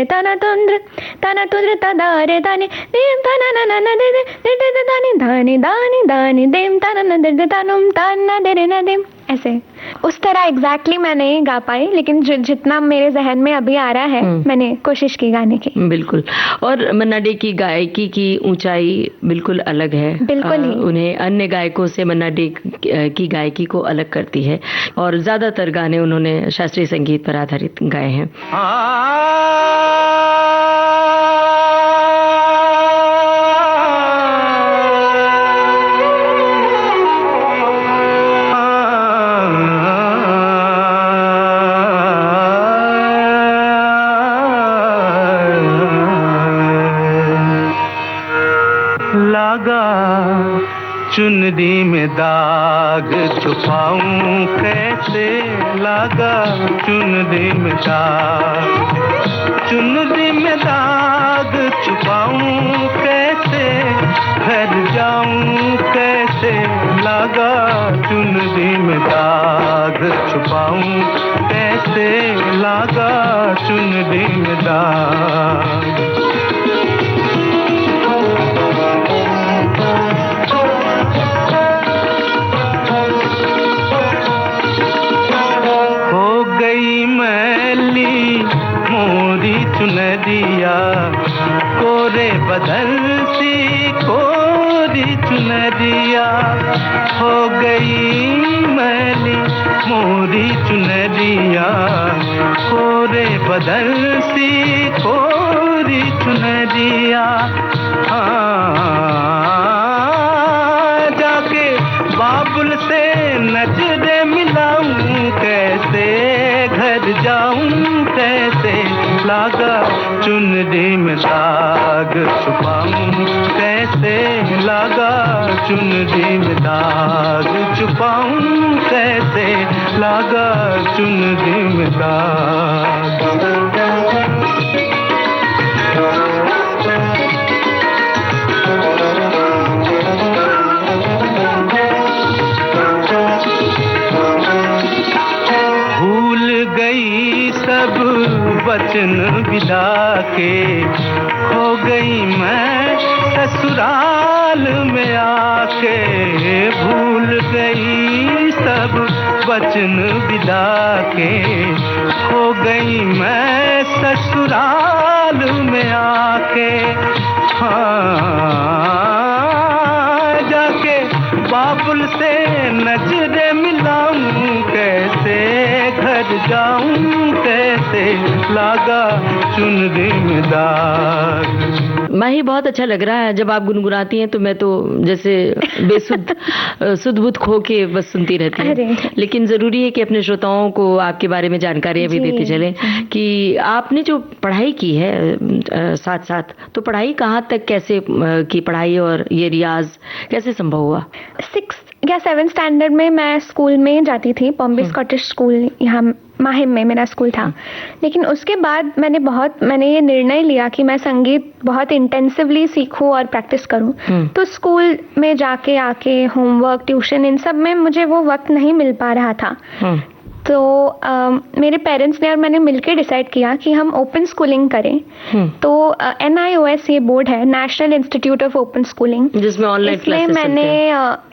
तना तुंद्र ता दारे दानी देम तना ना दे दानी दानी दानी दानी देम तना दे तानुम ताना दे ना देम। ऐसे उस तरह एग्जैक्टली मैं नहीं गा पाई, लेकिन जितना मेरे जहन में अभी आ रहा है मैंने कोशिश की गाने की। बिल्कुल। और मन्ना डे की गायकी की ऊंचाई बिल्कुल अलग है। बिल्कुल ही। उन्हें अन्य गायकों से मन्ना डे की गायकी को अलग करती है और ज्यादातर गाने उन्होंने शास्त्रीय संगीत पर आधारित गाए हैं। चुनरी में दाग छुपाऊं कैसे, लगा चुनरी में दाग, चुनरी में दाग छुपाऊं कैसे, घर जाऊं कैसे, लगा चुनरी में दाग छुपाऊं कैसे, लगा चुनरी में दाग। चुनरिया कोरे बदल सी कोरी चुनरिया, हो गई मैली मोरी चुनरिया, कोरे बदल सी कोरी चुनरिया। जाके बाबुल से नजरे मिलाऊं कैसे, घर जाऊं कैसे, लागा चुनरी में दाग छुपाऊं कैसे, लागा चुनरी में दाग छुपाऊं कैसे, लागा चुनरी में दाग। सब वचन विदा के खो गई मैं ससुराल में आके, भूल गई सब वचन विदा के खो गई मैं ससुराल में आके। जाके बाबुल से नजरे मिलाऊं कैसे, घर जाऊं कैसे, लागा चुनरी में दाग। माही, बहुत अच्छा लग रहा है जब आप गुनगुनाती हैं तो मैं तो जैसे सुध बुध खो के बस सुनती रहती हूँ। लेकिन जरूरी है कि अपने श्रोताओं को आपके बारे में जानकारियां भी देते चले कि आपने जो पढ़ाई की है साथ साथ, तो पढ़ाई कहाँ तक कैसे की पढ़ाई और ये रियाज कैसे संभव हुआ? 6th या 7th स्टैंडर्ड में मैं स्कूल में जाती थी, बॉम्बे स्कॉटिश स्कूल यहाँ माहिम में मेरा स्कूल था। लेकिन उसके बाद मैंने ये निर्णय लिया कि मैं संगीत बहुत इंटेंसिवली सीखूं और प्रैक्टिस करूं। तो स्कूल में जाके आके होमवर्क, ट्यूशन, इन सब में मुझे वो वक्त नहीं मिल पा रहा था। तो मेरे पेरेंट्स ने और मैंने मिलकर डिसाइड किया कि हम ओपन स्कूलिंग करें। तो NIOS ये बोर्ड है, national institute of open schooling, जिसमें ऑनलाइन क्लासेस मैंने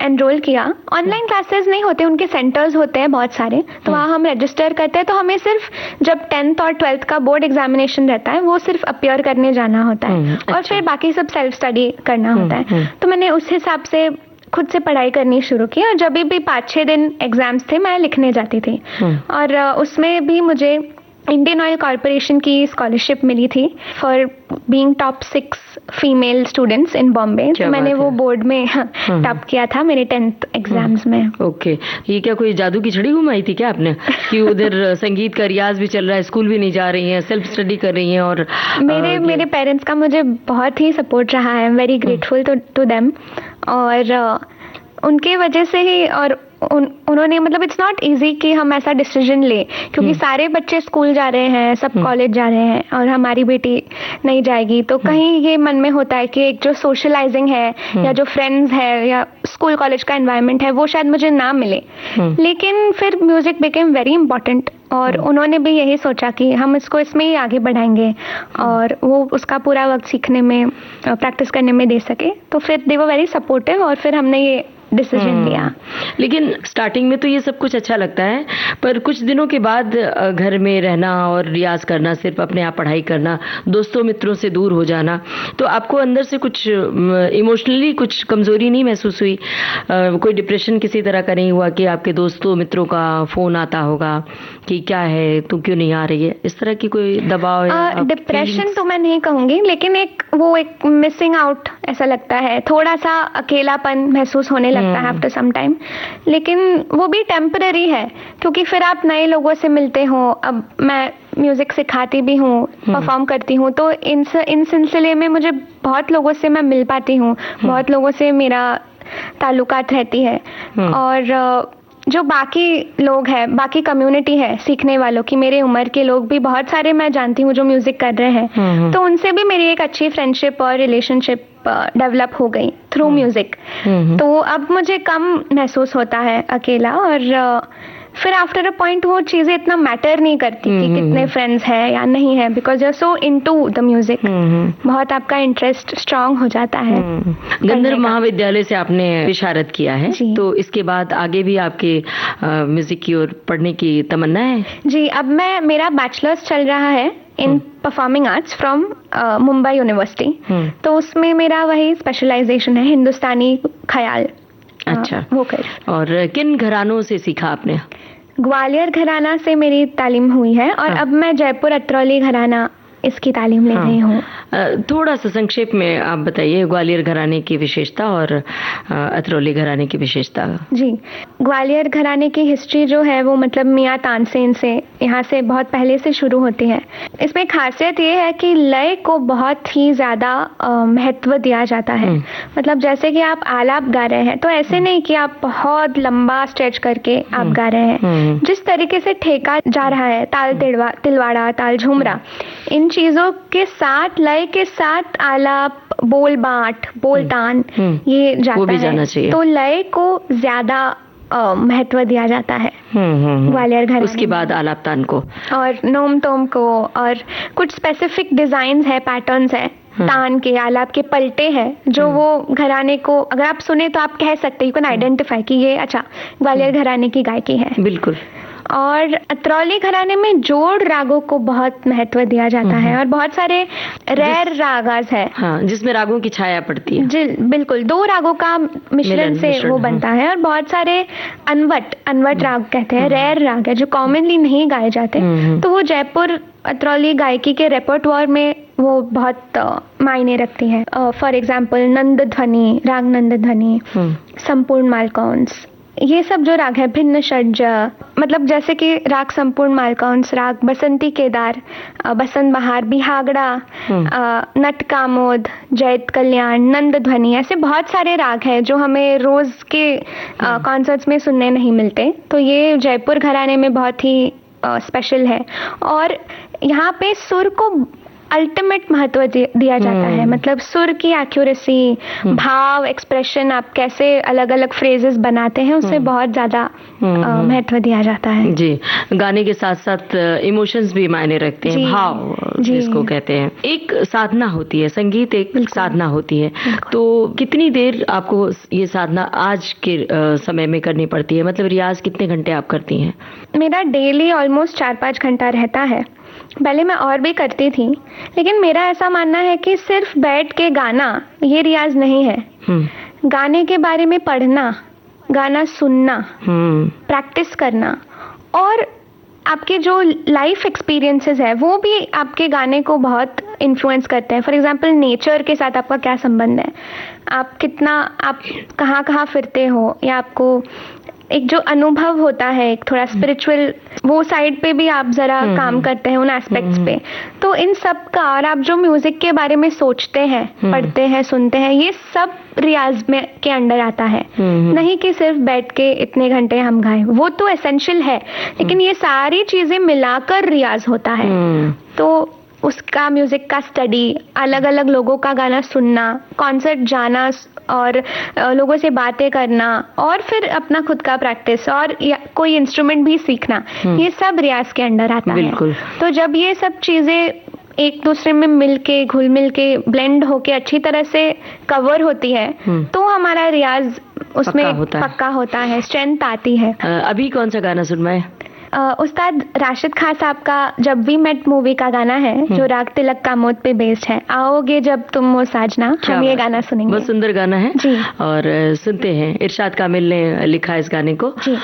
एनरोल किया। ऑनलाइन क्लासेस नहीं होते, उनके सेंटर्स होते हैं बहुत सारे, तो वहाँ हम रजिस्टर करते हैं। तो हमें सिर्फ जब 10th और 12th का बोर्ड एग्जामिनेशन रहता है वो सिर्फ अपीयर करने जाना होता है और फिर बाकी सब सेल्फ स्टडी करना होता है। तो मैंने उस हिसाब से खुद से पढ़ाई करनी शुरू की और जब भी 5-6 दिन एग्जाम्स थे मैं लिखने जाती थी। और उसमें भी मुझे इंडियन ऑयल कॉर्पोरेशन की स्कॉलरशिप मिली थी for being top 6 female students in Bombay. तो मैंने वो बोर्ड में टॉप किया था मेरे 10th एग्जाम्स में। ओके, ये क्या कोई जादू की छड़ी घुमाई थी क्या आपने कि उधर संगीत का रियाज भी चल रहा है, स्कूल भी नहीं जा रही हैं, सेल्फ स्टडी कर रही हैं? और मेरे पेरेंट्स का मुझे बहुत ही सपोर्ट रहा है, वेरी ग्रेटफुल टू देम। और उनके वजह से ही और उन्होंने मतलब इट्स नॉट इजी कि हम ऐसा डिसीजन ले, क्योंकि सारे बच्चे स्कूल जा रहे हैं, सब कॉलेज जा रहे हैं और हमारी बेटी नहीं जाएगी। तो कहीं ये मन में होता है कि एक जो सोशलाइजिंग है या जो फ्रेंड्स है या स्कूल कॉलेज का एनवायरनमेंट है वो शायद मुझे ना मिले। लेकिन फिर म्यूजिक बिकेम वेरी इंपॉर्टेंट और उन्होंने भी यही सोचा कि हम इसको इसमें ही आगे बढ़ाएंगे और वो उसका पूरा वक्त सीखने में, प्रैक्टिस करने में दे सके। तो फिर दे वर वेरी सपोर्टिव और फिर हमने ये डिसीजन लिया। लेकिन स्टार्टिंग में तो ये सब कुछ अच्छा लगता है, पर कुछ दिनों के बाद घर में रहना और रियाज करना, सिर्फ अपने आप पढ़ाई करना, दोस्तों मित्रों से दूर हो जाना, तो आपको अंदर से कुछ इमोशनली कुछ कमजोरी नहीं महसूस हुई? कोई डिप्रेशन किसी तरह का नहीं हुआ कि आपके दोस्तों मित्रों का फोन आता होगा कि क्या है, तू क्यों नहीं आ रही है, इस तरह की कोई दबाव? डिप्रेशन तो मैं नहीं कहूंगी, लेकिन एक मिसिंग आउट ऐसा लगता है, थोड़ा सा अकेलापन महसूस होने लगता है आफ्टर सम टाइम। लेकिन वो भी टेम्पररी है, क्योंकि फिर आप नए लोगों से मिलते हो। अब मैं म्यूजिक सिखाती भी हूँ, परफॉर्म करती हूँ, तो इन सिलसिले में मुझे बहुत लोगों से मैं मिल पाती हूँ, बहुत लोगों से मेरा ताल्लुकात रहती है। और जो बाकी लोग हैं, बाकी कम्युनिटी है सीखने वालों की, मेरे उम्र के लोग भी बहुत सारे मैं जानती हूँ जो म्यूजिक कर रहे हैं, तो उनसे भी मेरी एक अच्छी फ्रेंडशिप और रिलेशनशिप डेवलप हो गई थ्रू म्यूजिक। तो अब मुझे कम महसूस होता है अकेला, और फिर आफ्टर अ पॉइंट वो चीजें इतना मैटर नहीं करती कि कितने फ्रेंड्स हैं या नहीं है, because you are so into the music. बहुत आपका इंटरेस्ट स्ट्रांग हो जाता है। गंधर्व महाविद्यालय से आपने विशारद किया है, तो इसके बाद आगे भी आपके म्यूजिक की ओर पढ़ने की तमन्ना है? जी, अब मेरा बैचलर्स चल रहा है in performing arts from Mumbai university. तो उसमें मेरा वही स्पेशलाइजेशन है, हिंदुस्तानी ख्याल। अच्छा, और किन घरानों से सीखा आपने? ग्वालियर घराना से मेरी तालीम हुई है और अब मैं जयपुर अतरौली घराना इसकी तालीम ले रही हूँ। थोड़ा सा संक्षेप में आप बताइए ग्वालियर घराने की विशेषता और अतरौली घराने की विशेषता। जी, ग्वालियर घराने की हिस्ट्री जो है वो मतलब मियाँ तानसेन से, यहाँ से बहुत पहले से शुरू होती है। इसमें खासियत ये है कि लय को बहुत ही ज़्यादा महत्व दिया जाता है। मतलब जैसे कि आप आलाप गा रहे हैं तो ऐसे नहीं कि आप बहुत लंबा स्ट्रेच करके आप गा रहे हैं। जिस तरीके से ठेका जा रहा है, ताल तिलवाड़ा, ताल झुमरा, इन चीजों के साथ, लय के साथ आलाप, बोल बाँट, बोल तान ये जाता है, तो लय को ज्यादा महत्व दिया जाता है ग्वालियर घराने। उसके बाद आलाप तान को और नोम तोम को, और कुछ स्पेसिफिक डिजाइन है, पैटर्न्स है तान के, आलाप के पलटे हैं जो वो घराने को अगर आप सुने तो आप कह सकते, यू कैन आइडेंटिफाई कि ये अच्छा ग्वालियर घराने की गायकी है। बिल्कुल। और अतरौली घराने में जोड़ रागों को बहुत महत्व दिया जाता है और बहुत सारे रेयर रागाज है, हाँ, जिसमें रागों की छाया पड़ती है। जी बिल्कुल, 2 रागों का मिश्रण से वो बनता है। और बहुत सारे अनवट राग कहते हैं, रेयर राग है जो कॉमनली नहीं गाए जाते, तो वो जयपुर अतरौली गायकी के रेपर्टोयर में वो बहुत मायने रखती है। फॉर एग्जाम्पल नंद ध्वनि, राग नंद ध्वनि, संपूर्ण मालकौंस, ये सब जो राग है, भिन्न षड्ज, मतलब जैसे कि राग संपूर्ण मालकौंस, राग बसंती केदार, बसंत बहार, बिहागड़ा, नट कामोद, जैत कल्याण, नंद ध्वनि, ऐसे बहुत सारे राग हैं जो हमें रोज के कॉन्सर्ट्स में सुनने नहीं मिलते। तो ये जयपुर घराने में बहुत ही स्पेशल है। और यहाँ पे सुर को अल्टीमेट महत्व दिया जाता है। मतलब सुर की एक्यूरेसी, भाव, एक्सप्रेशन, आप कैसे अलग अलग फ्रेजेस बनाते हैं, उसे बहुत ज्यादा महत्व दिया जाता है। जी, गाने के साथ साथ इमोशंस भी मायने रखते हैं, भाव जिसको कहते हैं। एक साधना होती है, संगीत एक साधना होती है। तो कितनी देर आपको ये साधना आज के समय में करनी पड़ती है? मतलब रियाज कितने घंटे आप करती हैं? मेरा डेली ऑलमोस्ट 4-5 घंटा रहता है। पहले मैं और भी करती थी, लेकिन मेरा ऐसा मानना है कि सिर्फ बैठ के गाना ये रियाज नहीं है। गाने के बारे में पढ़ना, गाना सुनना, प्रैक्टिस करना, और आपके जो लाइफ एक्सपीरियंसेस है वो भी आपके गाने को बहुत इन्फ्लुएंस करते हैं। फॉर एग्जांपल, नेचर के साथ आपका क्या संबंध है, आप कहाँ कहाँ फिरते हो, या आपको एक जो अनुभव होता है, एक थोड़ा स्पिरिचुअल, वो साइड पे भी आप जरा काम करते हैं उन एस्पेक्ट्स पे। तो इन सब का, और आप जो म्यूजिक के बारे में सोचते हैं, पढ़ते हैं, सुनते हैं, ये सब रियाज में के अंडर आता है। नहीं कि सिर्फ बैठ के इतने घंटे हम गाएं, वो तो एसेंशियल है, लेकिन ये सारी चीजें मिलाकर रियाज होता है। तो उसका, म्यूजिक का स्टडी, अलग अलग लोगों का गाना सुनना, कॉन्सर्ट जाना और लोगों से बातें करना, और फिर अपना खुद का प्रैक्टिस और कोई इंस्ट्रूमेंट भी सीखना, ये सब रियाज के अंडर आता है। तो जब ये सब चीजें एक दूसरे में मिलके, घुल मिल के, ब्लेंड होके अच्छी तरह से कवर होती है, तो हमारा रियाज उसमें पक्का होता है, स्ट्रेंथ आती है। अभी कौन सा गाना सुनवाएं? उस्ताद राशिद खान साहब का जब वी मेट मूवी का गाना है, जो राग तिलक का मोद पे बेस्ड है, आओगे जब तुम वो साजना, हम ये गाना सुनेंगे। बहुत सुंदर गाना है जी। और सुनते हैं। इरशाद कामिल ने लिखा इस गाने को। जी।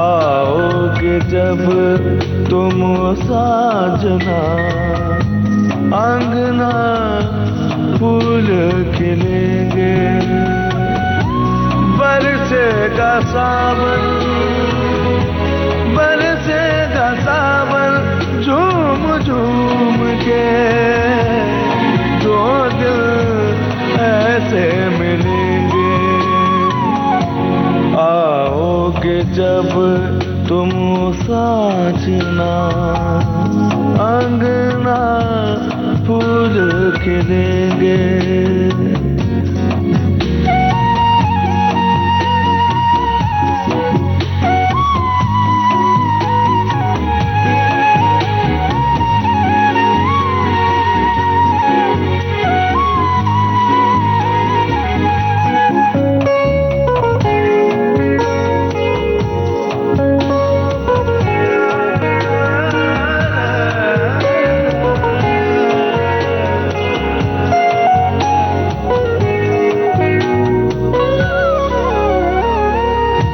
आओगे जब तुम साजना, अंगना फूल खिलेंगे, बरसेगा सावन, बरसेगा सावन, झूम झूम के दो दिल ऐसे मिलेंगे। आओगे जब तुम साजना, अंगना फूल खिलेंगे।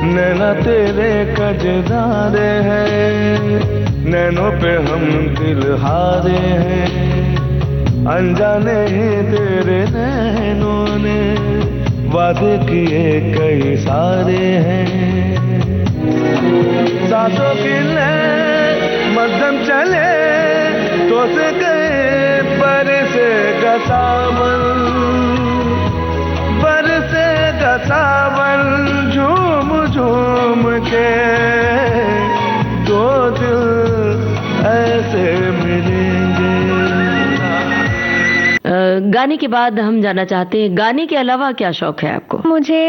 नैना तेरे कजरारे हैं, नैनों पे हम दिल हारे हैं, अनजाने ही तेरे नैनों ने वादे किए कई सारे हैं। सांसों की ले मध्यम चले तो से गए, बरसेगा सावन, बरसेगा सावन, झूम झूम के दो दिल ऐसे मिलेंगे। गाने के बाद हम जानना चाहते हैं, गाने के अलावा क्या शौक है आपको? मुझे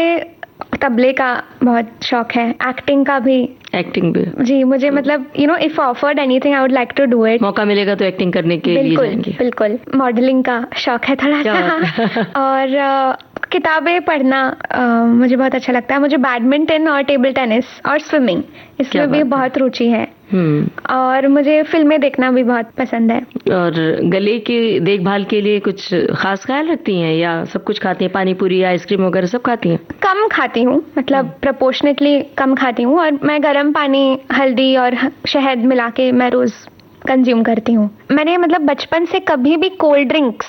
तबले का बहुत शौक है, एक्टिंग का भी। एक्टिंग भी? जी, मुझे मतलब if offered anything I would like to do it. मौका मिलेगा तो एक्टिंग करने के लिए जाएंगे? बिल्कुल। मॉडलिंग का शौक है थोड़ा सा और किताबें पढ़ना मुझे बहुत अच्छा लगता है। मुझे बैडमिंटन और टेबल टेनिस और स्विमिंग, इसमें भी बहुत रुचि है। और मुझे फिल्में देखना भी बहुत पसंद है। और गले की देखभाल के लिए कुछ खास ख्याल रखती हैं या सब कुछ खाती हैं? पानी पूरी, आइसक्रीम वगैरह सब खाती हैं? कम खाती हूँ, मतलब प्रोपोर्शनेटली कम खाती हूँ। और मैं गर्म पानी, हल्दी और शहद मिला के मैं रोज कंज्यूम करती हूँ। मैंने मतलब बचपन से कभी भी कोल्ड ड्रिंक्स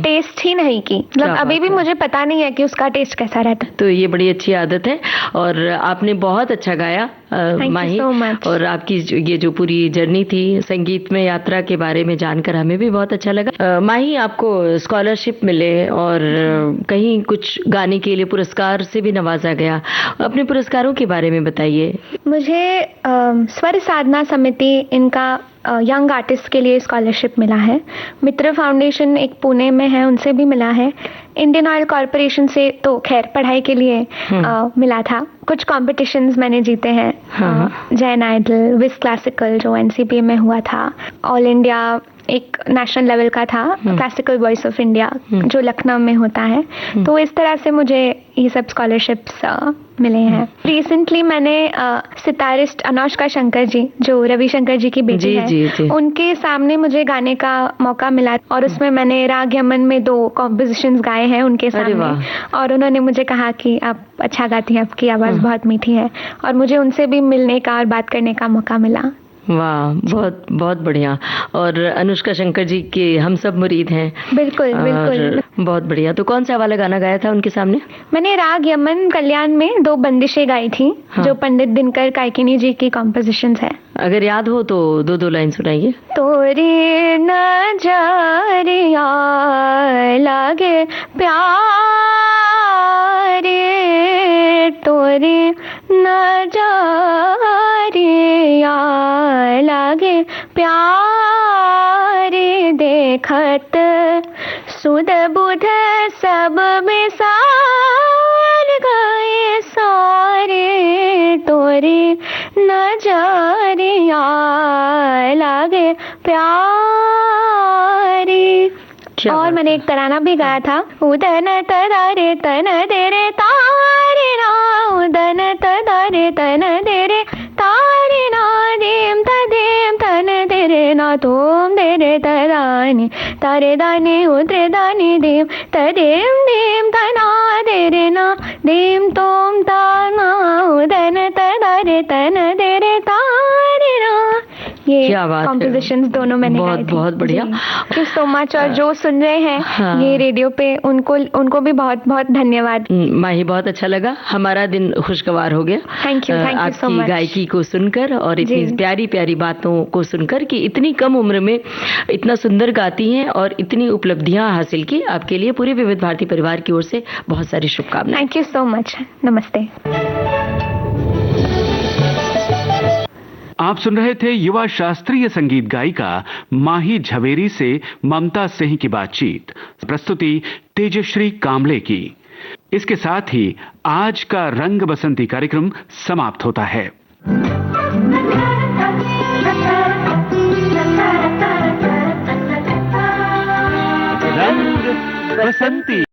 टेस्ट ही नहीं की, मतलब अभी भी मुझे पता नहीं है कि उसका टेस्ट कैसा रहता है। तो ये बड़ी अच्छी आदत है और आपने बहुत अच्छा गाया माही। so much. और आपकी ये जो पूरी जर्नी थी संगीत में यात्रा के बारे में जानकर हमें भी बहुत अच्छा लगा। माही, आपको स्कॉलरशिप मिले और कहीं कुछ गाने के लिए पुरस्कार से भी नवाजा गया, अपने पुरस्कारों के बारे में बताइए। मुझे स्वर साधना समिति, इनका यंग आर्टिस्ट के लिए स्कॉलरशिप मिला है। मित्र फाउंडेशन एक पुणे में है, उनसे भी मिला है। इंडियन ऑयल कॉर्पोरेशन से तो खैर पढ़ाई के लिए मिला था। कुछ कॉम्पिटिशन्स मैंने जीते हैं, जैन आइडल, विस क्लासिकल जो एनसीपीए में हुआ था, ऑल इंडिया एक नेशनल लेवल का था, क्लासिकल वॉइस ऑफ इंडिया जो लखनऊ में होता है। तो इस तरह से मुझे ये सब स्कॉलरशिप्स मिले हैं। रिसेंटली मैंने सितारिस्ट अनुष्का शंकर जी, जो रविशंकर जी की बेटी है, उनके सामने मुझे गाने का मौका मिला और उसमें मैंने राग यमन में 2 कॉम्पोजिशंस गाए हैं उनके सामने। और उन्होंने मुझे कहा कि आप अच्छा गाती हैं, आपकी आवाज़ बहुत मीठी है। और मुझे उनसे भी मिलने का और बात करने का मौका मिला। वाह, बहुत बहुत बढ़िया। और अनुष्का शंकर जी के हम सब मुरीद हैं। बिल्कुल बिल्कुल, बहुत बढ़िया। तो कौन सा वाला गाना गाया था उनके सामने? मैंने राग यमन कल्याण में 2 बंदिशें गाई थी, जो पंडित दिनकर कायकिनी जी की कॉम्पोजिशंस है। अगर याद हो तो 2 लाइन सुनाइए। तोरे नजरिया लागे प्यारे, तोरे नजरिया लागे प्यारे, देखत सुध बुध सब बेसार गए सारे, तोरे नजरिया लागे प्यारे। और मैंने एक तराना भी गाया था, उदन तदारे तन देरे तारे ना, उदन तदारे तन देरे तारे ना, देम तन देरे ना, तोम देरे तदानी तारे दानी उद्रे दानी देम तदेम देम तना देरे ना, देम तोम ताना, उदन तदारे तन देरे तारे ना। ये कॉम्पोजिशंस दोनों मैंने गाई थी। बहुत बढ़िया। Thank you so much. और जो सुन रहे हैं ये रेडियो पे, उनको भी बहुत बहुत धन्यवाद। माही, बहुत अच्छा लगा, हमारा दिन खुशगवार हो गया। Thank you so much. आपकी गायकी को सुनकर और इतनी प्यारी प्यारी बातों को सुनकर कि इतनी कम उम्र में इतना सुंदर गाती हैं और इतनी उपलब्धियां हासिल की। आपके लिए पूरे विविध भारती परिवार की ओर से बहुत सारी शुभकामनाएं। Thank you so much. नमस्ते। आप सुन रहे थे युवा शास्त्रीय संगीत गायिका माही झवेरी से ममता सिंह की बातचीत, प्रस्तुति तेजश्री कांबले की। इसके साथ ही आज का रंग बसंती कार्यक्रम समाप्त होता है। रंग बसंती।